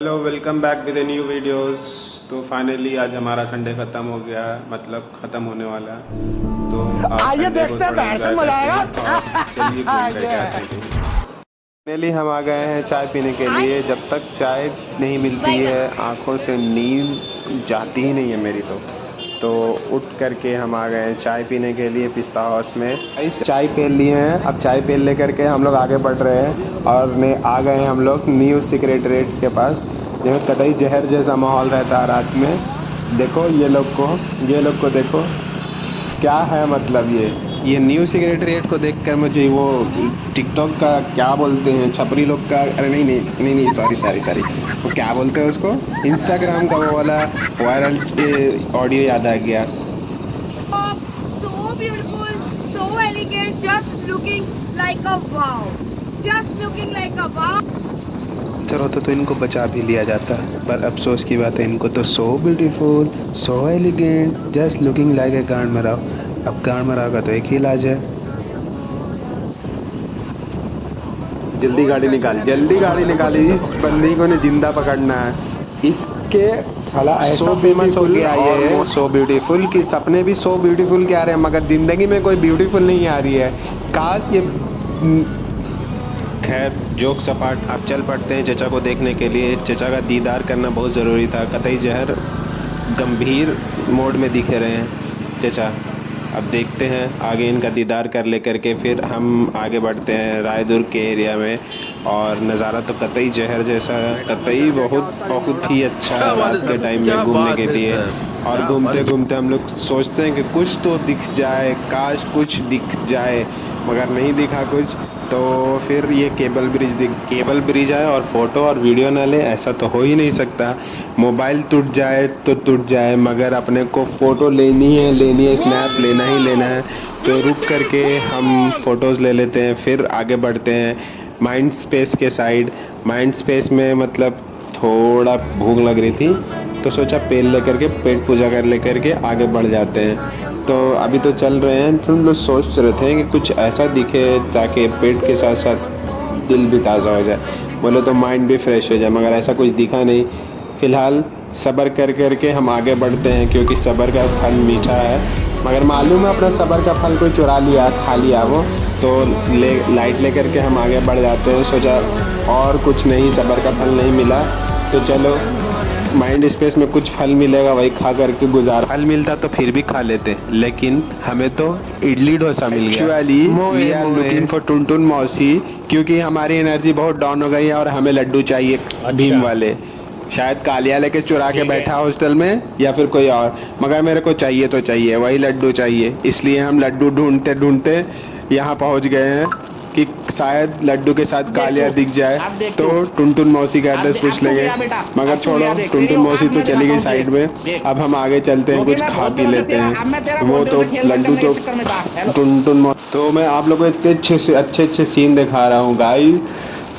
Hello welcome back with new videos. तो finally आज हमारा संडे ख़त्म हो गया, मतलब ख़त्म होने वाला है। तो आज आइए संडे को देखते हैं थोड़ा बैठ से एंजॉय मजा करते आएगा। हैं, तो आप चलिए घूम करके आते हैं कहीं। फाइनली हम आ गए हैं चाय पीने के लिए। जब तक चाय नहीं मिलती है आंखों से नींद जाती ही नहीं है मेरी। तो उठ करके हम आ गए हैं चाय पीने के लिए पिस्ता हाउस में। इस चाय पेल लिए हैं, अब चाय पेल ले करके हम लोग आगे बढ़ रहे हैं और आ गए हैं हम लोग न्यू सेक्रेटरीट के पास। यहाँ कतई जहर जैसा माहौल रहता है रात में। देखो ये लोग को देखो क्या है, मतलब ये न्यू सेक्रेटरीट को देखकर मुझे वो टिकटॉक का क्या बोलते हैं, छपरी लोग का, अरे नहीं नहीं नहीं नहीं, सॉरी, वो क्या बोलते हैं उसको, इंस्टाग्राम का वो वाला वायरल ऑडियो याद आ गया। So beautiful, so elegant, just looking like a wow. Just looking like a wow. अक्सर होता तो इनको बचा भी लिया जाता, पर अफसोस की बात है, इनको तो so beautiful, so elegant, just looking like a गांड मराव। अब गांड मराव का तो एक ही इलाज है, जल्दी गाड़ी निकाली, इस बंदी को ने जिंदा पकड़ना है। इसके साला ऐसा सो फेमस हो गया ये, और सो ब्यूटीफुल कि सपने भी सो ब्यूटीफुल के आ रहे हैं, मगर जिंदगी में कोई ब्यूटीफुल नहीं आ रही है। काश ये खैर जोक सपाट, आप चल पड़ते हैं चचा को देखने के लिए। चचा का दीदार करना बहुत ज़रूरी था। कतई जहर गंभीर मोड में दिखे रहे हैं चचा। अब देखते हैं आगे इनका दीदार कर ले करके फिर हम आगे बढ़ते हैं रायदुर्ग के एरिया में। और नज़ारा तो कतई जहर जैसा है, कतई बहुत ही अच्छा है रात के टाइम में घूमने के लिए। और घूमते घूमते हम लोग सोचते हैं कि कुछ तो दिख जाए, काश कुछ दिख जाए, मगर नहीं दिखा कुछ। तो फिर ये केबल ब्रिज आए और फोटो और वीडियो ना ले, ऐसा तो हो ही नहीं सकता। मोबाइल टूट जाए तो टूट जाए, मगर अपने को फ़ोटो लेनी है, स्नैप लेना है। तो रुक करके हम फ़ोटोज़ ले लेते हैं, फिर आगे बढ़ते हैं माइंड स्पेस के साइड। माइंड स्पेस में मतलब थोड़ा भूख लग रही थी, तो सोचा पेट लेकर के पेट पूजा कर ले करके आगे बढ़ जाते हैं। तो अभी तो चल रहे हैं, तो हम लोग सोच रहे थे कि कुछ ऐसा दिखे ताकि पेट के साथ साथ दिल भी ताज़ा हो जाए, बोले तो माइंड भी फ्रेश हो जाए, मगर ऐसा कुछ दिखा नहीं। फ़िलहाल सब्र कर करके हम आगे बढ़ते हैं, क्योंकि सब्र का फल मीठा है। मगर मालूम है अपना सब्र का फल कोई चुरा लिया, खा लिया वो। तो लाइट ले करके हम आगे बढ़ जाते हैं। सोचा और कुछ नहीं, सब्र का फल नहीं मिला तो चलो माइंड स्पेस में कुछ फल मिलेगा, वही खा करके गुजार। फल मिलता तो फिर भी खा लेते, लेकिन हमें तो इडली डोसा मिल गया। Actually we are looking for Tuntun मौसी, क्योंकि हमारी एनर्जी बहुत डाउन हो गई है और हमें लड्डू चाहिए भीम वाले। शायद कालिया लेके चुरा के बैठा हॉस्टल में, या फिर कोई और, मगर मेरे को चाहिए तो चाहिए, वही लड्डू चाहिए। इसलिए हम लड्डू ढूंढते ढूंढते यहाँ पहुँच गए हैं कि शायद लड्डू के साथ कालिया दिख जाए तो टुनटुन मौसी का एड्रेस पूछ लेंगे। मगर छोड़ो, टुनटुन मौसी तो चली गई साइड में। अब हम आगे चलते हैं, कुछ खा पी लेते हैं। वो तो लड्डू तो टुनटुन मौसी, तो मैं आप लोगों को इतने अच्छे सीन दिखा रहा हूँ गाइस।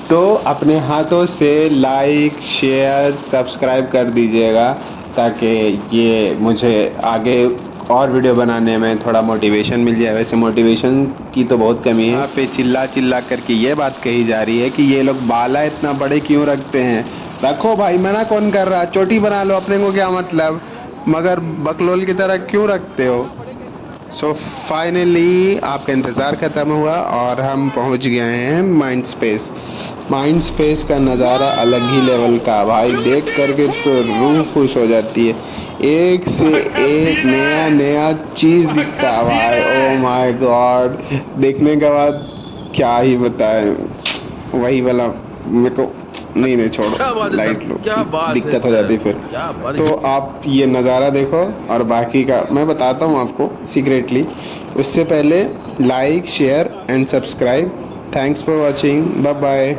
तो अपने हाथों से लाइक शेयर सब्सक्राइब कर दीजिएगा, ताकि ये मुझे आगे और वीडियो बनाने में थोड़ा मोटिवेशन मिल जाए। वैसे मोटिवेशन की तो बहुत कमी है। यहाँ पे चिल्ला करके ये बात कही जा रही है कि ये लोग बाला इतना बड़े क्यों रखते हैं। रखो भाई, मना कौन कर रहा, चोटी बना लो, अपने को क्या मतलब, मगर बकलोल की तरह क्यों रखते हो। सो फाइनली आपका इंतज़ार ख़त्म हुआ और हम पहुंच गए हैं माइंड स्पेस का नज़ारा अलग ही लेवल का भाई, देख करके तो रूह खुश हो जाती है। एक से एक नया चीज़ दिखता है भाई, ओ माय गॉड। देखने के बाद क्या ही बताएं, वही वाला मेरे को नहीं छोड़ो, लाइट लो, दिक्कत हो जाती फिर। तो आप ये नज़ारा देखो और बाकी का मैं बताता हूँ आपको सीक्रेटली। उससे पहले like share and subscribe. Thanks for watching, bye bye.